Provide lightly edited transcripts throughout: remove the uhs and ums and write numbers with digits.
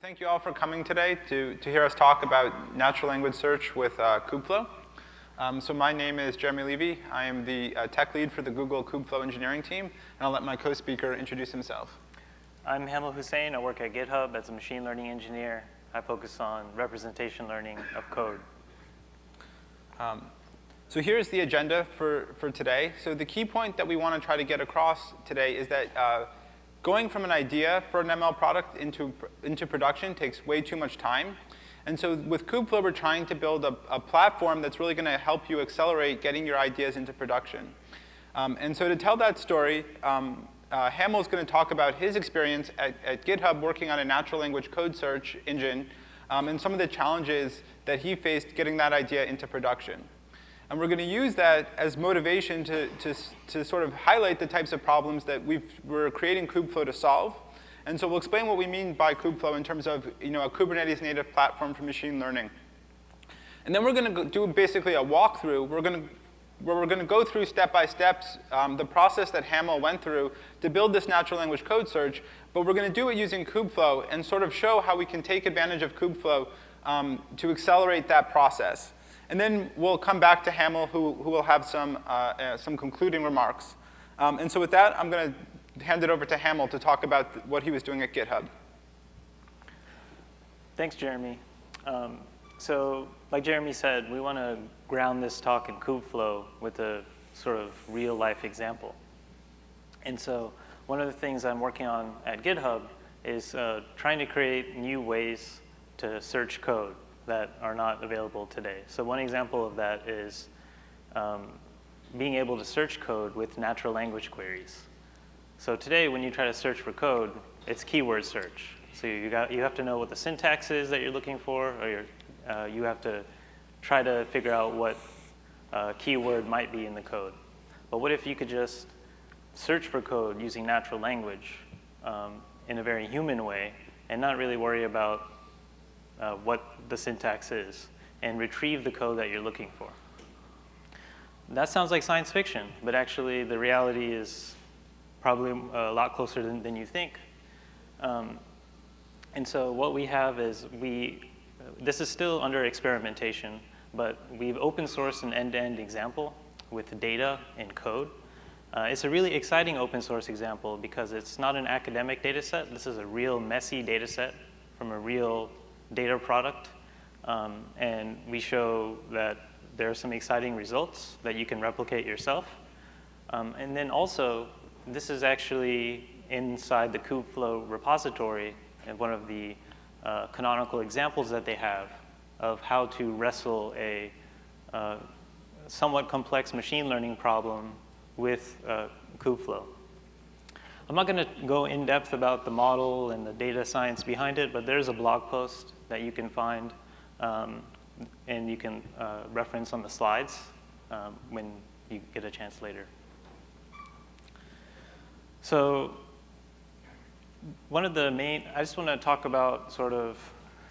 Thank you all for coming today to hear us talk about natural language search with Kubeflow. So my name is Jeremy Lewi. I am the tech lead for the Google Kubeflow engineering team, and I'll let my co-speaker introduce himself. I'm Hamel Husain. I work at GitHub as a machine learning engineer. I focus on representation learning of code. So here's the agenda for today. So the key point that we want to try to get across today is that going from an idea for an ML product into production takes way too much time. And so with Kubeflow, we're trying to build a platform that's really going to help you accelerate getting your ideas into production. And so to tell that story, Hamel's going to talk about his experience at GitHub working on a natural language code search engine and some of the challenges that he faced getting that idea into production. And we're going to use that as motivation to sort of highlight the types of problems that we're creating Kubeflow to solve. And so we'll explain what we mean by Kubeflow in terms of a Kubernetes native platform for machine learning. And then we're going to do basically a walkthrough. Where we're going to go through step by steps the process that Hamel went through to build this natural language code search. But we're going to do it using Kubeflow and sort of show how we can take advantage of Kubeflow to accelerate that process. And then we'll come back to Hamel, who will have some concluding remarks. And so with that, I'm going to hand it over to Hamel to talk about what he was doing at GitHub. Thanks, Jeremy. So like Jeremy said, we want to ground this talk in Kubeflow with a sort of real-life example. And so one of the things I'm working on at GitHub is trying to create new ways to search code that are not available today. So one example of that is being able to search code with natural language queries. So today, when you try to search for code, it's keyword search. So you have to know what the syntax is that you're looking for, or you have to try to figure out what keyword might be in the code. But what if you could just search for code using natural language in a very human way and not really worry about what the syntax is, and retrieve the code that you're looking for? That sounds like science fiction, but actually the reality is probably a lot closer than you think. And so what we have is this is still under experimentation, but we've open sourced an end-to-end example with data and code. It's a really exciting open source example because it's not an academic data set. This is a real messy data set from a real data product, and we show that there are some exciting results that you can replicate yourself. And then also, this is actually inside the Kubeflow repository, and one of the canonical examples that they have of how to wrestle a somewhat complex machine learning problem with Kubeflow. I'm not going to go in depth about the model and the data science behind it, but there's a blog post that you can find and you can reference on the slides when you get a chance later. So one of the main, I just want to talk about sort of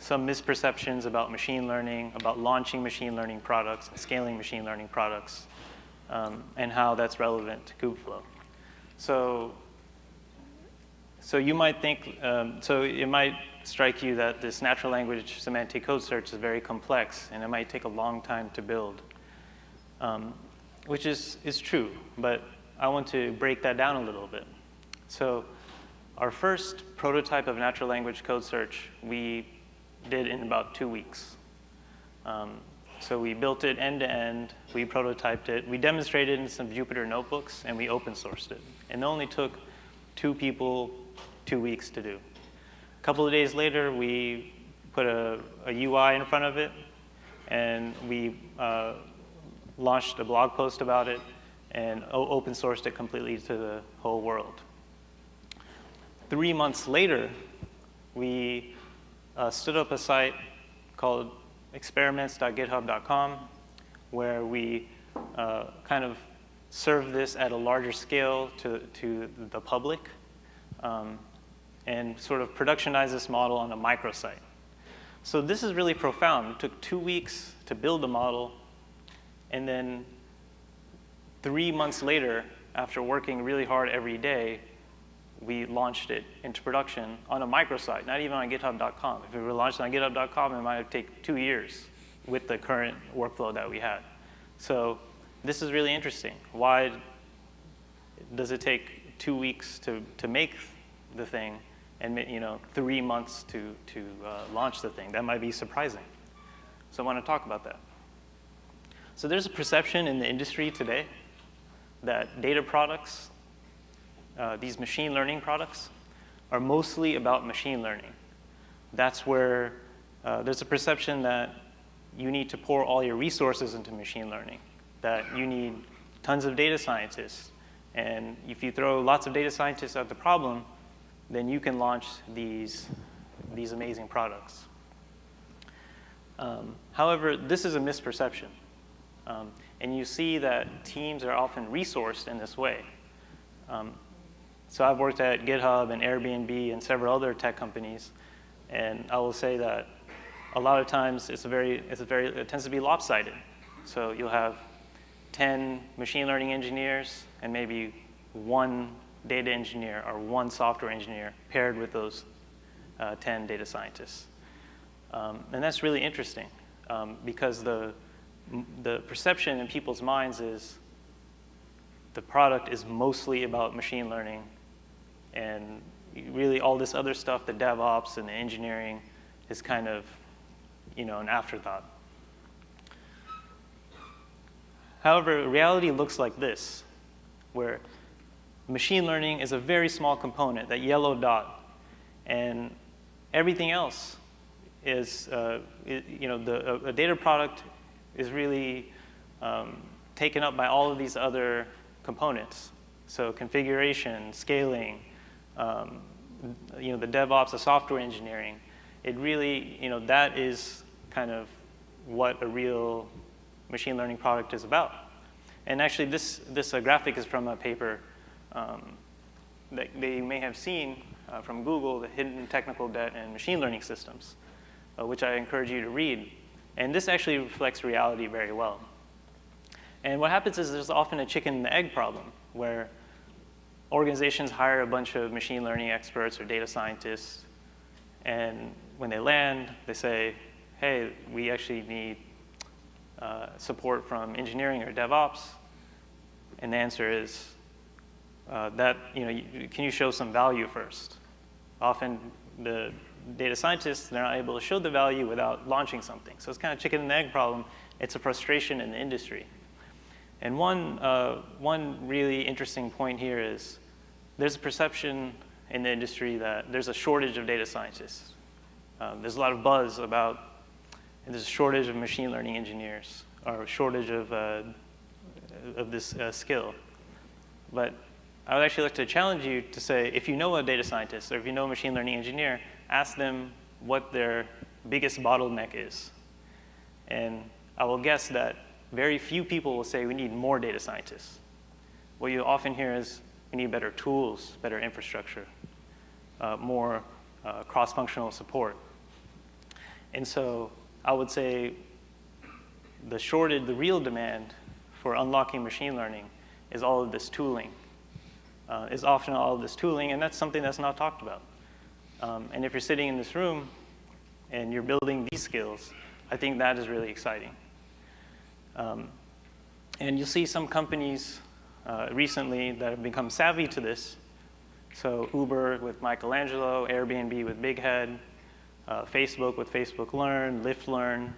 some misperceptions about machine learning, about launching machine learning products, and scaling machine learning products, and how that's relevant to Kubeflow. So you might think, so it might strike you that this natural language semantic code search is very complex, and it might take a long time to build, which is true, but I want to break that down a little bit. So our first prototype of natural language code search we did in about 2 weeks. So we built it end-to-end, we prototyped it, we demonstrated it in some Jupyter notebooks, and we open sourced it. And it only took 2 people 2 weeks to do. A couple of days later, we put a UI in front of it, and we launched a blog post about it, and open sourced it completely to the whole world. 3 months later, we stood up a site called experiments.github.com, where we kind of serve this at a larger scale to the public, and sort of productionize this model on a microsite. So this is really profound. It took 2 weeks to build the model, and then 3 months later, after working really hard every day, we launched it into production on a microsite, not even on GitHub.com. If we were launched on GitHub.com, it might take 2 years with the current workflow that we had. So this is really interesting. Why does it take 2 weeks to make the thing and 3 months to launch the thing? That might be surprising. So I want to talk about that. So there's a perception in the industry today that data products, these machine learning products, are mostly about machine learning. That's where there's a perception that you need to pour all your resources into machine learning, that you need tons of data scientists. And if you throw lots of data scientists at the problem, then you can launch these amazing products. However, this is a misperception. And you see that teams are often resourced in this way. So I've worked at GitHub and Airbnb and several other tech companies, and I will say that a lot of times it tends to be lopsided. So you'll have 10 machine learning engineers and maybe 1 data engineer or 1 software engineer paired with those 10 data scientists. And that's really interesting because the perception in people's minds is the product is mostly about machine learning, and really all this other stuff, the DevOps and the engineering, is kind of an afterthought. However, reality looks like this, where machine learning is a very small component, that yellow dot, and everything else is, a data product is really taken up by all of these other components. So configuration, scaling, the DevOps, the software engineering, it really, that is kind of what a real machine learning product is about. And actually, this graphic is from a paper that they may have seen from Google, the hidden technical debt in machine learning systems, which I encourage you to read. And this actually reflects reality very well. And what happens is there's often a chicken and the egg problem, where organizations hire a bunch of machine learning experts or data scientists, and when they land, they say, hey, we actually need support from engineering or DevOps. And the answer is can you show some value first? Often the data scientists, they're not able to show the value without launching something. So it's kind of chicken and egg problem. It's a frustration in the industry. And one really interesting point here is there's a perception in the industry that there's a shortage of data scientists. There's a lot of buzz about there's a shortage of machine learning engineers or a shortage of this skill. But I would actually like to challenge you to say, if you know a data scientist or if you know a machine learning engineer, ask them what their biggest bottleneck is. And I will guess that very few people will say we need more data scientists. What you often hear is we need better tools, better infrastructure, more cross-functional support. And so I would say the real demand for unlocking machine learning is all of this tooling. Is often all of this tooling, and that's something that's not talked about. And if you're sitting in this room and you're building these skills, I think that is really exciting. And you'll see some companies recently that have become savvy to this. So Uber with Michelangelo, Airbnb with Big Head, Facebook with Facebook Learn, Lyft Learn,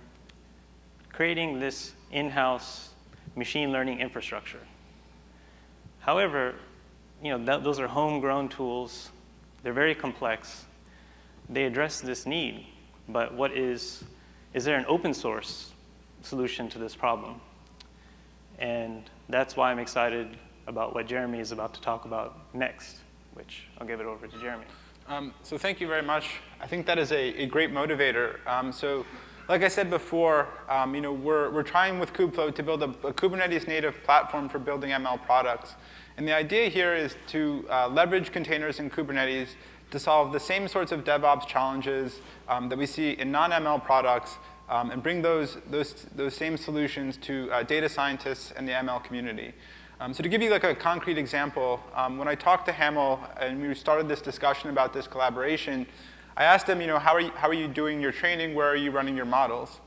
creating this in-house machine learning infrastructure. However, those are homegrown tools. They're very complex. They address this need, but is there an open source solution to this problem? And that's why I'm excited about what Jeremy is about to talk about next, which I'll give it over to Jeremy. So thank you very much. I think that is a great motivator. So like I said before, we're trying with Kubeflow to build a Kubernetes native platform for building ML products. And the idea here is to leverage containers in Kubernetes to solve the same sorts of DevOps challenges that we see in non-ML products and bring those same solutions to data scientists and the ML community. So to give you like a concrete example, when I talked to Hamel and we started this discussion about this collaboration, I asked him, how are you doing your training? Where are you running your models?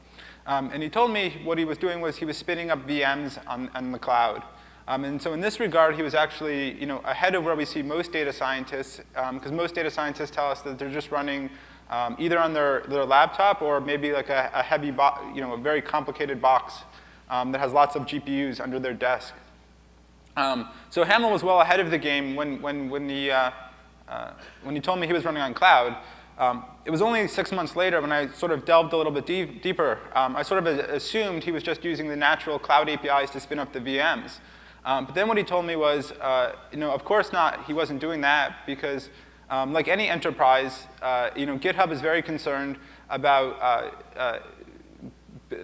And he told me what he was doing was he was spinning up VMs on the cloud. And so in this regard, he was actually ahead of where we see most data scientists, because most data scientists tell us that they're just running either on their laptop or maybe like a heavy, a very complicated box that has lots of GPUs under their desk. So Hamel was well ahead of the game when he told me he was running on cloud. It was only 6 months later when I sort of delved a little bit deeper. I sort of assumed he was just using the natural cloud APIs to spin up the VMs. But then what he told me was, of course not, he wasn't doing that because like any enterprise, GitHub is very concerned about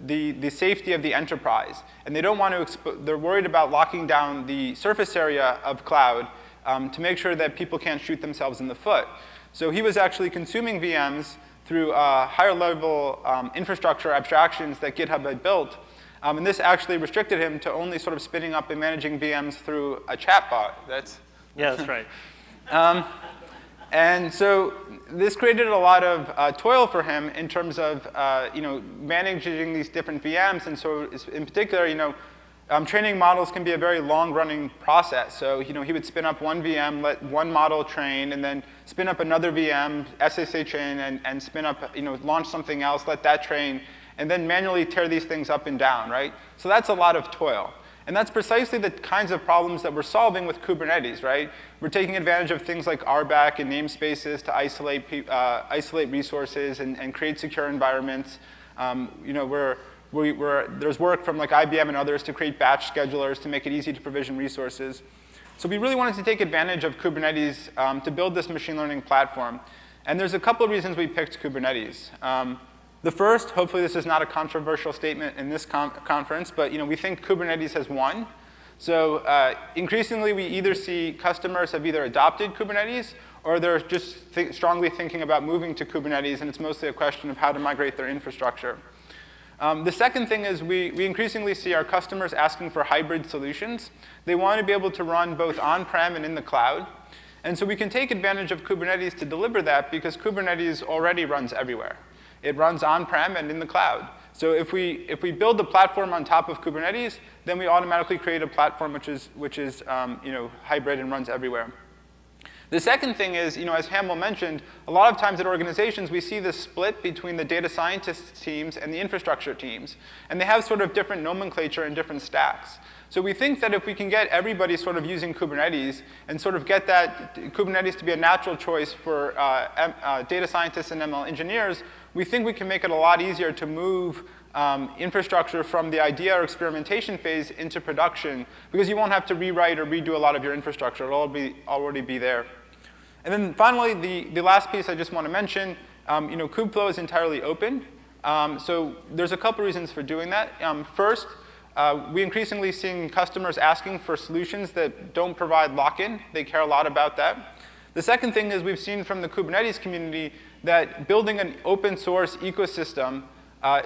the safety of the enterprise. And they don't want to, they're worried about locking down the surface area of cloud to make sure that people can't shoot themselves in the foot. So he was actually consuming VMs through higher level infrastructure abstractions that GitHub had built. And this actually restricted him to only sort of spinning up and managing VMs through a chatbot. Yeah, that's right. And so this created a lot of toil for him in terms of managing these different VMs. And so in particular, training models can be a very long-running process. So he would spin up one VM, let one model train, and then spin up another VM, SSH in, and spin up, launch something else, let that train, and then manually tear these things up and down, right? So that's a lot of toil. And that's precisely the kinds of problems that we're solving with Kubernetes, right? We're taking advantage of things like RBAC and namespaces to isolate resources and create secure environments. There's work from like IBM and others to create batch schedulers to make it easy to provision resources. So we really wanted to take advantage of Kubernetes to build this machine learning platform. And there's a couple of reasons we picked Kubernetes. The first, hopefully this is not a controversial statement in this conference, but we think Kubernetes has won. So increasingly, we either see customers have either adopted Kubernetes or they're just strongly thinking about moving to Kubernetes, and it's mostly a question of how to migrate their infrastructure. The second thing is we increasingly see our customers asking for hybrid solutions. They want to be able to run both on-prem and in the cloud. And so we can take advantage of Kubernetes to deliver that because Kubernetes already runs everywhere. It runs on-prem and in the cloud. So if we build the platform on top of Kubernetes, then we automatically create a platform which is hybrid and runs everywhere. The second thing is, as Hamel mentioned, a lot of times at organizations we see this split between the data scientist teams and the infrastructure teams, and they have sort of different nomenclature and different stacks. So we think that if we can get everybody sort of using Kubernetes and sort of get that Kubernetes to be a natural choice for data scientists and ML engineers, we think we can make it a lot easier to move infrastructure from the idea or experimentation phase into production because you won't have to rewrite or redo a lot of your infrastructure. It'll already be there. And then finally, the last piece I just want to mention, Kubeflow is entirely open. So there's a couple reasons for doing that. First, we increasingly seeing customers asking for solutions that don't provide lock-in. They care a lot about that. The second thing is we've seen from the Kubernetes community that building an open source ecosystem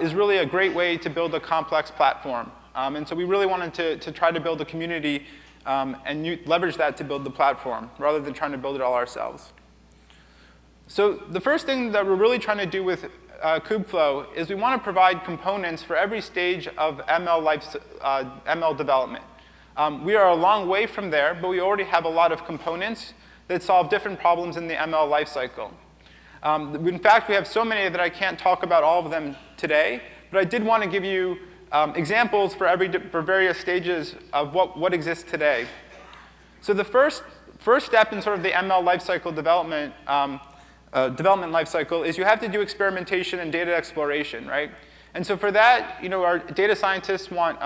is really a great way to build a complex platform. And so we really wanted to try to build a community and leverage that to build the platform rather than trying to build it all ourselves. So the first thing that we're really trying to do with Kubeflow is we want to provide components for every stage of ML development. We are a long way from there, but we already have a lot of components that solve different problems in the ML lifecycle. In fact, we have so many that I can't talk about all of them today, but I did want to give you examples for various stages of what exists today. So the first step in sort of the ML lifecycle development lifecycle is you have to do experimentation and data exploration, right? And so for that, our data scientists want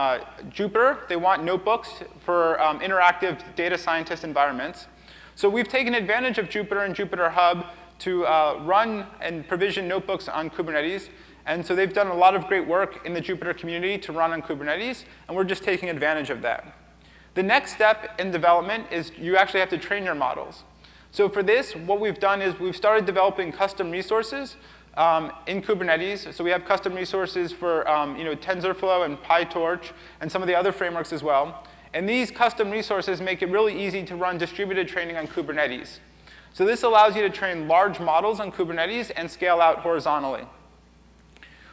Jupyter. They want notebooks for interactive data scientist environments. So we've taken advantage of Jupyter and Jupyter Hub to run and provision notebooks on Kubernetes. And so they've done a lot of great work in the Jupyter community to run on Kubernetes, and we're just taking advantage of that. The next step in development is you actually have to train your models. So for this, what we've done is we've started developing custom resources in Kubernetes. So we have custom resources for TensorFlow and PyTorch and some of the other frameworks as well. And these custom resources make it really easy to run distributed training on Kubernetes. So this allows you to train large models on Kubernetes and scale out horizontally.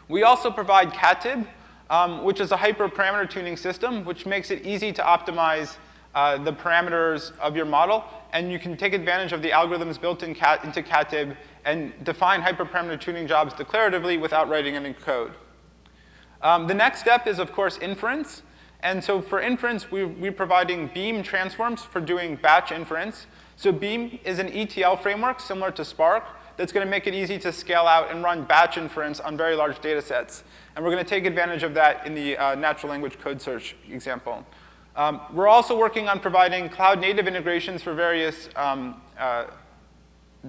We also provide KTIB, which is a hyperparameter tuning system, which makes it easy to optimize the parameters of your model. And you can take advantage of the algorithms built into KTIB and define hyperparameter tuning jobs declaratively without writing any code. The next step is, of course, inference. And so for inference, we're providing Beam transforms for doing batch inference. So Beam is an ETL framework similar to Spark that's going to make it easy to scale out and run batch inference on very large data sets. And we're going to take advantage of that in the natural language code search example. We're also working on providing cloud-native integrations for various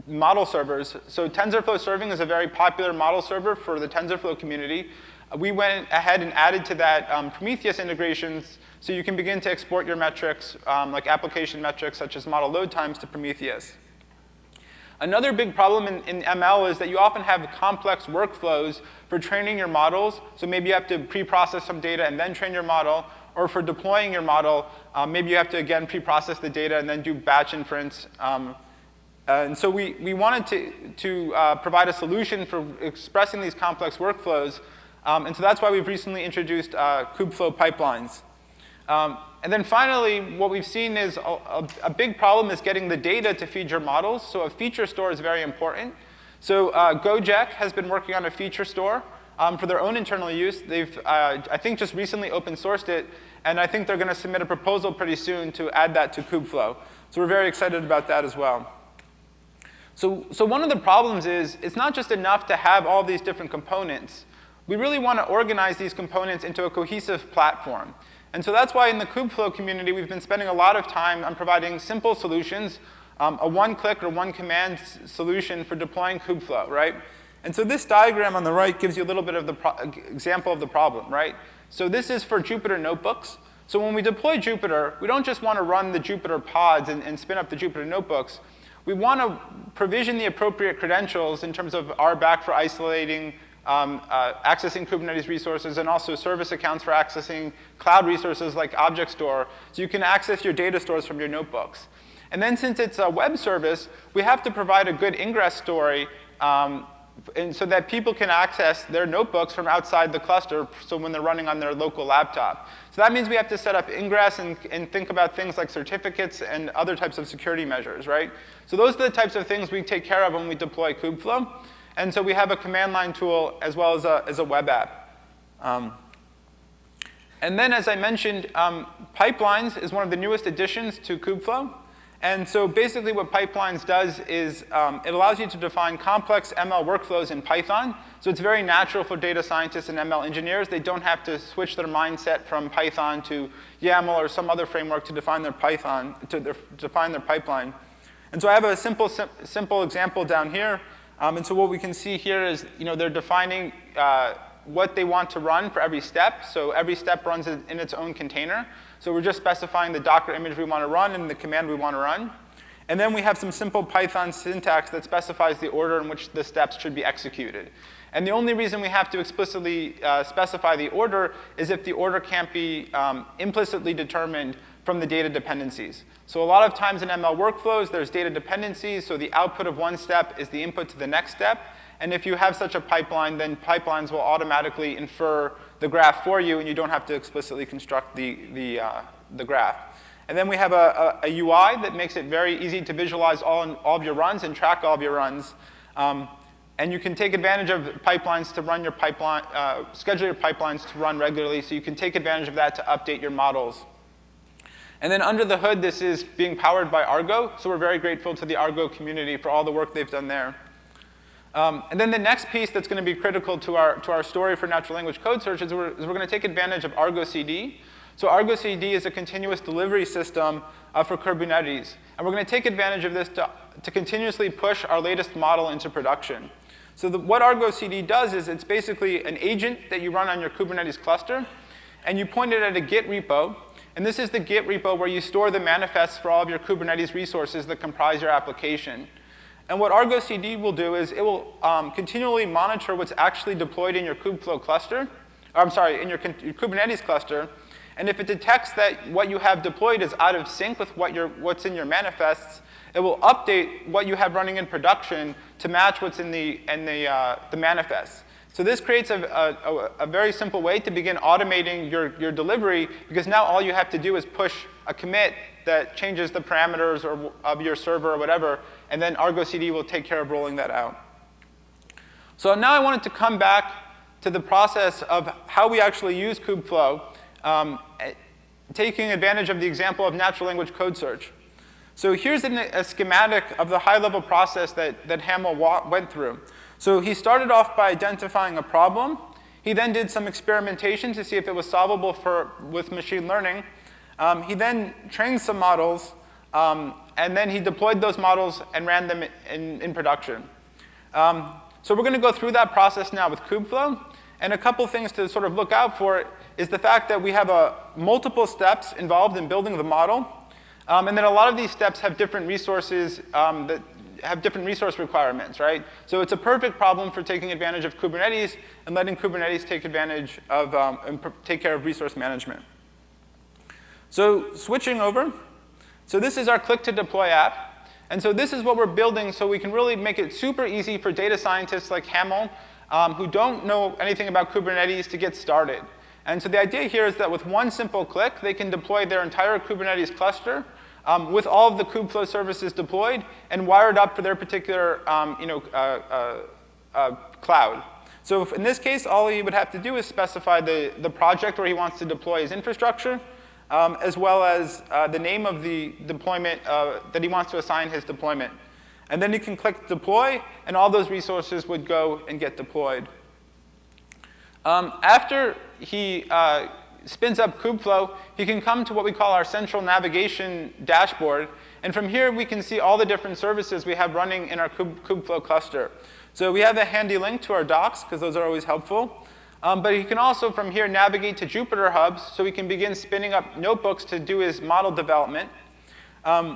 model servers. So TensorFlow Serving is a very popular model server for the TensorFlow community. We went ahead and added to that Prometheus integrations so you can begin to export your metrics, like application metrics such as model load times, to Prometheus. Another big problem in ML is that you often have complex workflows for training your models. So maybe you have to pre-process some data and then train your model. Or for deploying your model, maybe you have to, again, pre-process the data and then do batch inference. And so we wanted to provide a solution for expressing these complex workflows. And so that's why we've recently introduced Kubeflow pipelines. And then finally, what we've seen is a big problem is getting the data to feed your models. So a feature store is very important. So Gojek has been working on a feature store for their own internal use. They've, I think, just recently open sourced it. And I think they're going to submit a proposal pretty soon to add that to Kubeflow. So we're very excited about that as well. So one of the problems is it's not just enough to have all these different components. We really want to organize these components into a cohesive platform. And so that's why in the Kubeflow community, we've been spending a lot of time on providing simple solutions, a one-click or one-command solution for deploying Kubeflow, right? And so this diagram on the right gives you a little bit of the example of the problem, right? So this is for Jupyter notebooks. So when we deploy Jupyter, we don't just want to run the Jupyter pods and spin up the Jupyter notebooks. We want to provision the appropriate credentials in terms of RBAC for isolating, accessing Kubernetes resources, and also service accounts for accessing cloud resources like Object Store, so you can access your data stores from your notebooks. And then since it's a web service, we have to provide a good ingress story and so that people can access their notebooks from outside the cluster, so when they're running on their local laptop. So that means we have to set up ingress and think about things like certificates and other types of security measures, right? So those are the types of things we take care of when we deploy Kubeflow. And so we have a command line tool as well as a web app. And then, as I mentioned, pipelines is one of the newest additions to Kubeflow. And so basically what pipelines does is it allows you to define complex ML workflows in Python. So it's very natural for data scientists and ML engineers. They don't have to switch their mindset from Python to YAML or some other framework to define their Python, define their pipeline. And so I have a simple example down here. And so what we can see here is, they're defining what they want to run for every step. So every step runs in its own container. So we're just specifying the Docker image we want to run and the command we want to run. And then we have some simple Python syntax that specifies the order in which the steps should be executed. And the only reason we have to explicitly specify the order is if the order can't be implicitly determined from the data dependencies. So a lot of times in ML workflows, there's data dependencies. So the output of one step is the input to the next step. And if you have such a pipeline, then pipelines will automatically infer the graph for you, and you don't have to explicitly construct the graph. And then we have a UI that makes it very easy to visualize all of your runs and track all of your runs. And you can take advantage of pipelines to run your pipeline, schedule your pipelines to run regularly, so you can take advantage of that to update your models. And then under the hood, this is being powered by Argo, so we're very grateful to the Argo community for all the work they've done there. And then the next piece that's going to be critical to our story for natural language code search is we're going to take advantage of Argo CD. So Argo CD is a continuous delivery system for Kubernetes. And we're going to take advantage of this to continuously push our latest model into production. So what Argo CD does is it's basically an agent that you run on your Kubernetes cluster. And you point it at a Git repo. And this is the Git repo where you store the manifests for all of your Kubernetes resources that comprise your application. And what Argo CD will do is it will continually monitor what's actually deployed in your Kubeflow cluster, in your Kubernetes cluster. And if it detects that what you have deployed is out of sync with what's in your manifests, it will update what you have running in production to match what's in the manifests. So this creates a very simple way to begin automating your delivery, because now all you have to do is push a commit that changes the parameters of your server or whatever, and then Argo CD will take care of rolling that out. So now I wanted to come back to the process of how we actually use Kubeflow, taking advantage of the example of natural language code search. So here's a schematic of the high-level process that Hamel went through. So he started off by identifying a problem. He then did some experimentation to see if it was solvable with machine learning. He then trained some models, and then he deployed those models and ran them in production. So we're going to go through that process now with Kubeflow. And a couple things to sort of look out for is the fact that we have multiple steps involved in building the model. And then a lot of these steps have different resources that have different resource requirements, right? So it's a perfect problem for taking advantage of Kubernetes and letting Kubernetes take advantage of and take care of resource management. So switching over, so this is our click to deploy app. And so this is what we're building so we can really make it super easy for data scientists like Hamel who don't know anything about Kubernetes to get started. And so the idea here is that with one simple click, they can deploy their entire Kubernetes cluster with all of the Kubeflow services deployed and wired up for their particular cloud. So in this case, all he would have to do is specify the project where he wants to deploy his infrastructure, as well as the name of the deployment that he wants to assign his deployment. And then he can click deploy, and all those resources would go and get deployed. After he spins up Kubeflow, he can come to what we call our central navigation dashboard. And from here, we can see all the different services we have running in our Kubeflow cluster. So we have a handy link to our docs, because those are always helpful. But he can also, from here, navigate to Jupyter Hubs, so he can begin spinning up notebooks to do his model development.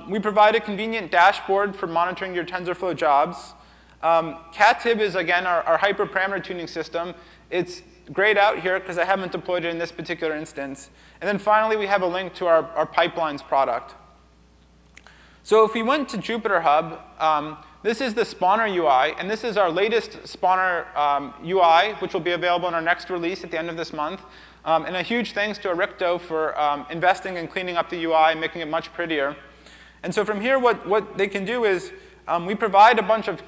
We provide a convenient dashboard for monitoring your TensorFlow jobs. Cattib is, again, our hyperparameter tuning system. It's grayed out here because I haven't deployed it in this particular instance. And then finally, we have a link to our pipelines product. So if we went to Jupyter Hub, this is the spawner UI, and this is our latest spawner UI, which will be available in our next release at the end of this month. And a huge thanks to Aricto for investing in cleaning up the UI and making it much prettier. And so from here, what they can do is we provide a bunch of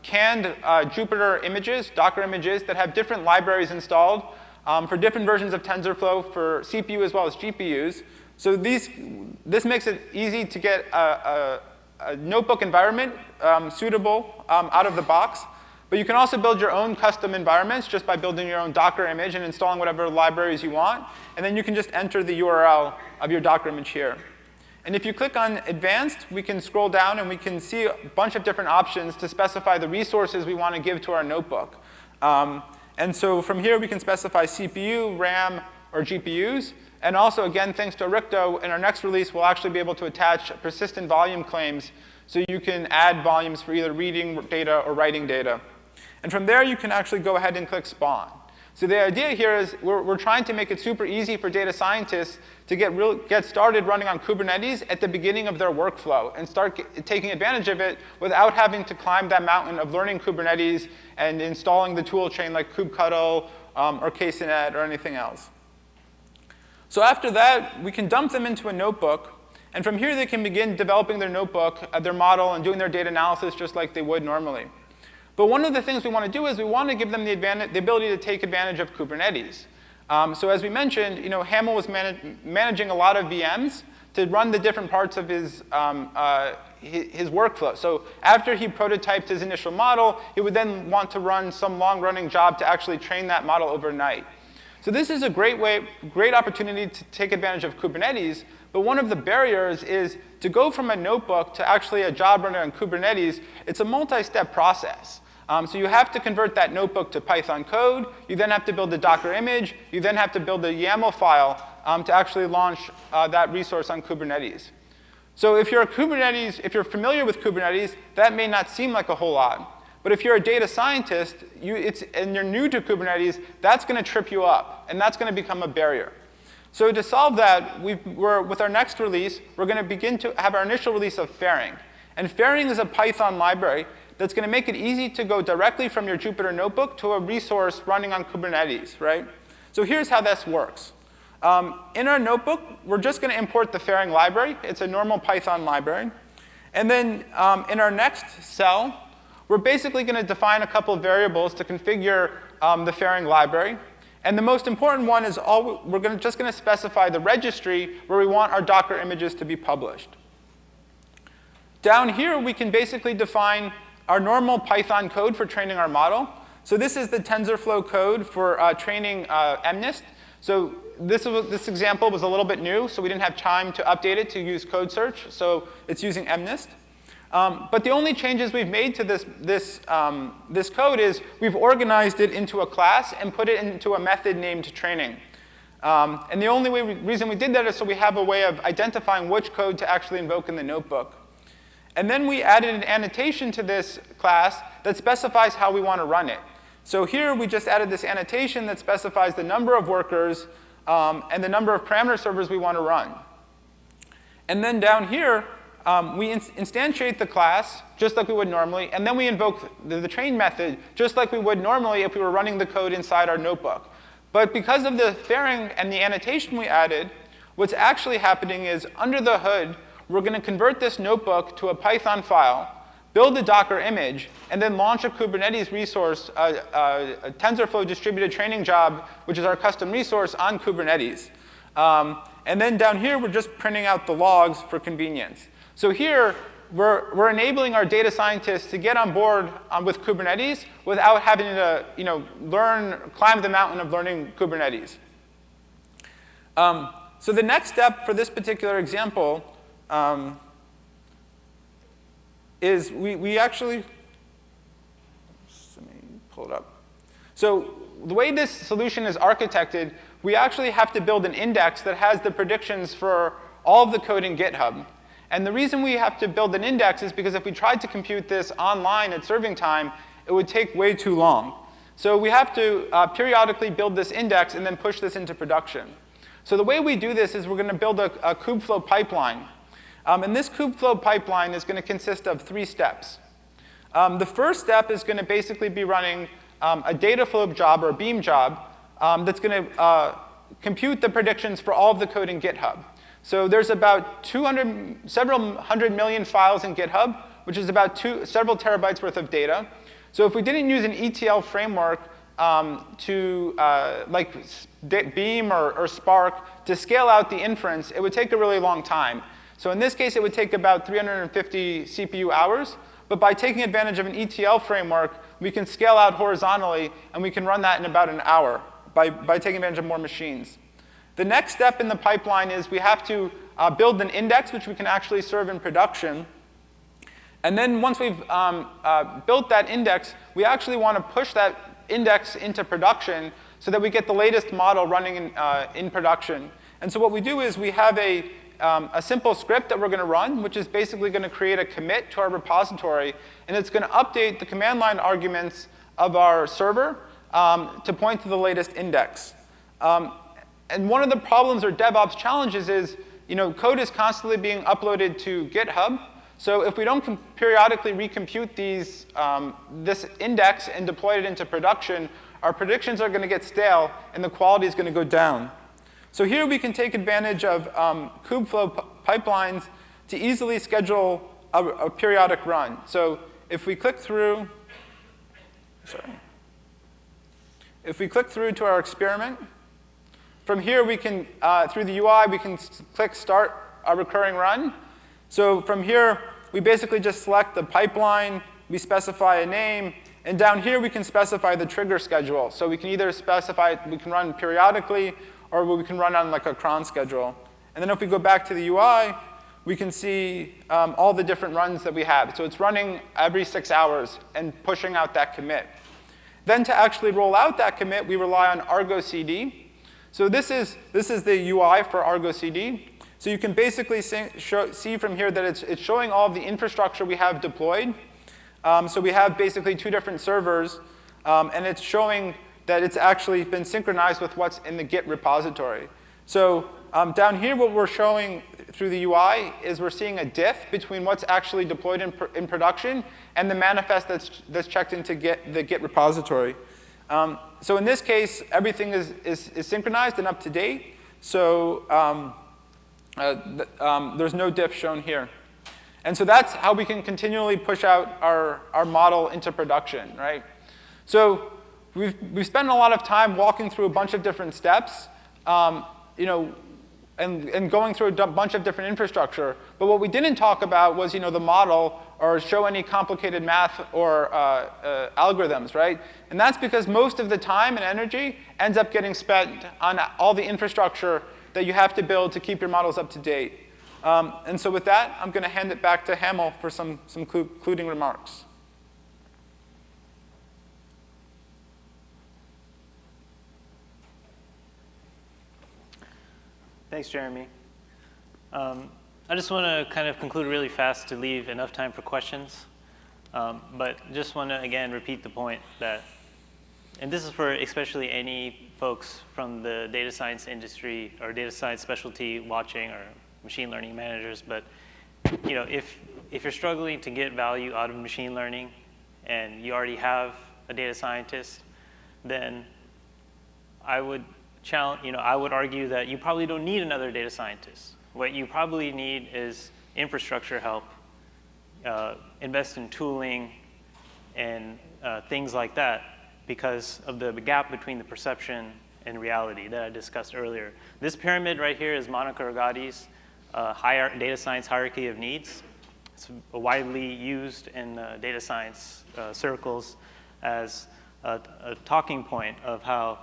canned Jupyter images, Docker images, that have different libraries installed for different versions of TensorFlow for CPU as well as GPUs. So this makes it easy to get a notebook environment suitable out of the box. But you can also build your own custom environments just by building your own Docker image and installing whatever libraries you want. And then you can just enter the URL of your Docker image here. And if you click on Advanced, we can scroll down and we can see a bunch of different options to specify the resources we want to give to our notebook. And so from here, we can specify CPU, RAM, or GPUs. And also, again, thanks to Aricto, in our next release, we'll actually be able to attach persistent volume claims so you can add volumes for either reading data or writing data. And from there, you can actually go ahead and click Spawn. So the idea here is we're trying to make it super easy for data scientists to get started running on Kubernetes at the beginning of their workflow and start taking advantage of it without having to climb that mountain of learning Kubernetes and installing the tool chain like kubectl or KSINet or anything else. So after that, we can dump them into a notebook. And from here, they can begin developing their notebook, their model, and doing their data analysis just like they would normally. But one of the things we want to do is we want to give them the ability to take advantage of Kubernetes. So as we mentioned, Hamel was managing a lot of VMs to run the different parts of his workflow. So after he prototyped his initial model, he would then want to run some long-running job to actually train that model overnight. So this is a great opportunity to take advantage of Kubernetes. But one of the barriers is to go from a notebook to actually a job running on Kubernetes. It's a multi-step process. So you have to convert that notebook to Python code. You then have to build a Docker image. You then have to build a YAML file to actually launch that resource on Kubernetes. So if you're familiar with Kubernetes, that may not seem like a whole lot. But if you're a data scientist and you're new to Kubernetes, that's going to trip you up. And that's going to become a barrier. So to solve that, with our next release, we're going to begin to have our initial release of fairing. And fairing is a Python library that's going to make it easy to go directly from your Jupyter notebook to a resource running on Kubernetes, right? So here's how this works. In our notebook, we're just going to import the fairing library. It's a normal Python library. And then in our next cell, we're basically going to define a couple of variables to configure the fairing library. And the most important one is we're just going to specify the registry where we want our Docker images to be published. Down here, we can basically define our normal Python code for training our model. So this is the TensorFlow code for training MNIST. So this example was a little bit new, so we didn't have time to update it to use code search. So it's using MNIST. But the only changes we've made to this code is we've organized it into a class and put it into a method named training. And the only reason we did that is so we have a way of identifying which code to actually invoke in the notebook. And then we added an annotation to this class that specifies how we want to run it. So here we just added this annotation that specifies the number of workers and the number of parameter servers we want to run. And then down here, we instantiate the class just like we would normally, and then we invoke the train method just like we would normally if we were running the code inside our notebook. But because of the fairing and the annotation we added, what's actually happening is under the hood, we're going to convert this notebook to a Python file, build a Docker image, and then launch a Kubernetes resource, a TensorFlow distributed training job, which is our custom resource on Kubernetes. And then down here, we're just printing out the logs for convenience. So here, we're enabling our data scientists to get on board with Kubernetes without having to climb the mountain of learning Kubernetes. So the next step for this particular example is we actually, let me pull it up. So the way this solution is architected, we actually have to build an index that has the predictions for all of the code in GitHub. And the reason we have to build an index is because if we tried to compute this online at serving time, it would take way too long. So we have to periodically build this index and then push this into production. So the way we do this is we're going to build a Kubeflow pipeline. And this Kubeflow pipeline is going to consist of 3 steps. The first step is going to basically be running a data flow job or a beam job that's going to compute the predictions for all of the code in GitHub. So there's about several hundred million files in GitHub, which is about several terabytes worth of data. So if we didn't use an ETL framework like Beam or Spark to scale out the inference, it would take a really long time. So in this case, it would take about 350 CPU hours. But by taking advantage of an ETL framework, we can scale out horizontally, and we can run that in about an hour by taking advantage of more machines. The next step in the pipeline is we have to build an index, which we can actually serve in production. And then once we've built that index, we actually want to push that index into production so that we get the latest model running in production. And so what we do is we have a simple script that we're going to run, which is basically going to create a commit to our repository. And it's going to update the command line arguments of our server to point to the latest index. And one of the problems or DevOps challenges is, code is constantly being uploaded to GitHub. So if we don't periodically recompute this index and deploy it into production, our predictions are going to get stale, and the quality is going to go down. So here we can take advantage of Kubeflow pipelines to easily schedule a periodic run. So if we click through, to our experiment, from here we can, through the UI, we can click Start a recurring run. So from here, we basically just select the pipeline, we specify a name, and down here we can specify the trigger schedule. So we can either specify we can run periodically, or we can run on like a cron schedule. And then if we go back to the UI, we can see all the different runs that we have. So it's running every 6 hours and pushing out that commit. Then to actually roll out that commit, we rely on Argo CD. So this is the UI for Argo CD. So you can basically see from here that it's showing all of the infrastructure we have deployed. So we have basically 2 different servers, and it's showing that it's actually been synchronized with what's in the Git repository. So down here, what we're showing through the UI is we're seeing a diff between what's actually deployed in production and the manifest that's checked into the Git repository. So in this case, everything is synchronized and up to date. So there's no diff shown here. And so that's how we can continually push out our model into production, right? So we've spent a lot of time walking through a bunch of different steps, and going through a bunch of different infrastructure. But what we didn't talk about was, the model or show any complicated math or algorithms, right? And that's because most of the time and energy ends up getting spent on all the infrastructure that you have to build to keep your models up to date. And so with that, I'm going to hand it back to Hamel for some concluding remarks. Thanks, Jeremy. I just want to kind of conclude really fast to leave enough time for questions. But just want to, again, repeat the point that, and this is for especially any folks from the data science industry or data science specialty watching, or machine learning managers, but if you're struggling to get value out of machine learning and you already have a data scientist, then I would argue that you probably don't need another data scientist. What you probably need is infrastructure help, invest in tooling, and things like that, because of the gap between the perception and reality that I discussed earlier. This pyramid right here is Monica Ergati's data science hierarchy of needs. It's widely used in data science circles as a talking point of how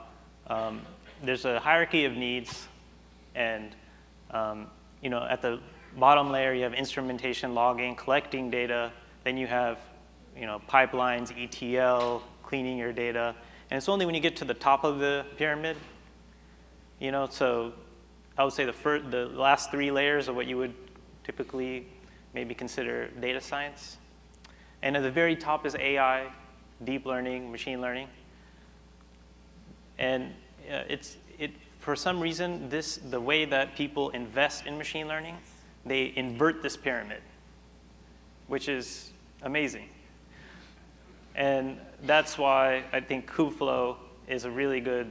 there's a hierarchy of needs, and at the bottom layer you have instrumentation, logging, collecting data. Then you have pipelines, ETL, cleaning your data, and it's only when you get to the top of the pyramid, so I would say the last three layers of what you would typically maybe consider data science, and at the very top is AI, deep learning, machine learning, and for some reason, the way that people invest in machine learning, they invert this pyramid, which is amazing. And that's why I think Kubeflow is a really good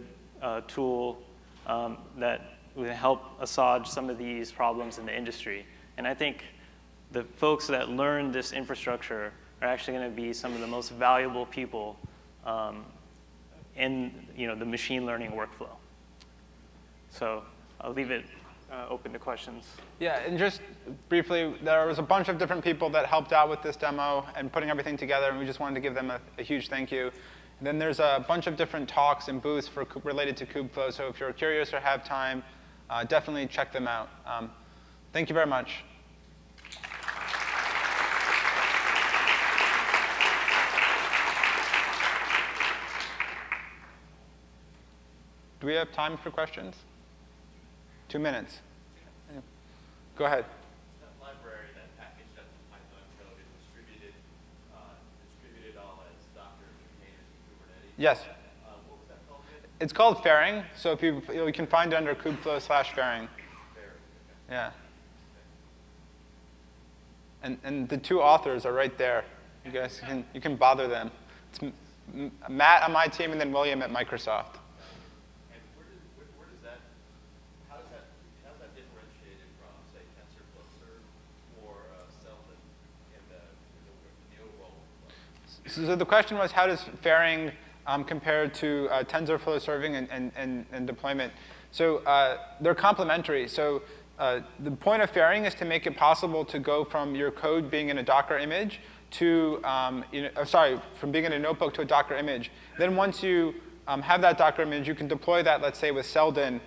tool that will help assuage some of these problems in the industry. And I think the folks that learn this infrastructure are actually going to be some of the most valuable people in the machine learning workflow. So I'll leave it open to questions. Yeah, and just briefly, there was a bunch of different people that helped out with this demo and putting everything together, and we just wanted to give them a huge thank you. And then there's a bunch of different talks and booths related to Kubeflow, so if you're curious or have time, definitely check them out. Thank you very much. Do we have time for questions? 2 minutes. Yeah. Go ahead. That library, that package that the Python code is distributed all as Docker containers in Kubernetes. Yes. What was that called again? It's called fairing. So if you can find it under Kubeflow/fairing. Fairing. Okay. Yeah. And the two authors are right there. You guys can bother them. It's Matt on my team and then William at Microsoft. So the question was, how does fairing compare to TensorFlow serving and deployment? So they're complementary. So the point of fairing is to make it possible to go from your code being in a Docker image to, from being in a notebook to a Docker image. Then once you have that Docker image, you can deploy that, let's say, with Seldon,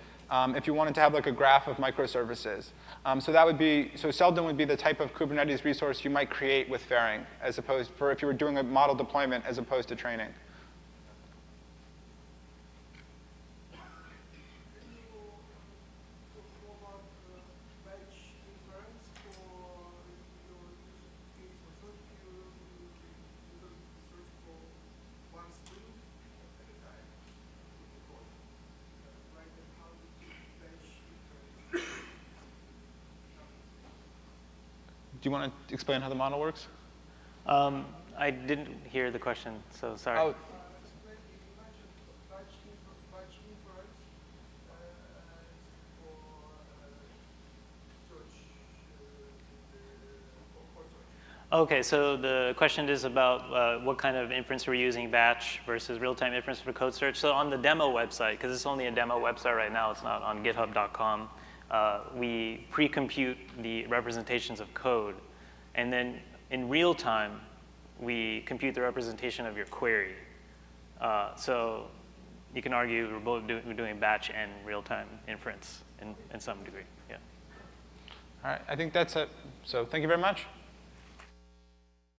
if you wanted to have like a graph of microservices. So Seldon would be the type of Kubernetes resource you might create with fairing, as opposed for if you were doing a model deployment as opposed to training. you want to explain how the model works? I didn't hear the question, so sorry. Oh, Okay, so the question is about what kind of inference we're using, batch versus real-time inference for code search. So on the demo website, because it's only a demo website right now, it's not on github.com, we pre-compute the representations of code. And then in real time, we compute the representation of your query. So you can argue we're doing batch and real-time inference in some degree, yeah. all right, I think that's it. So thank you very much.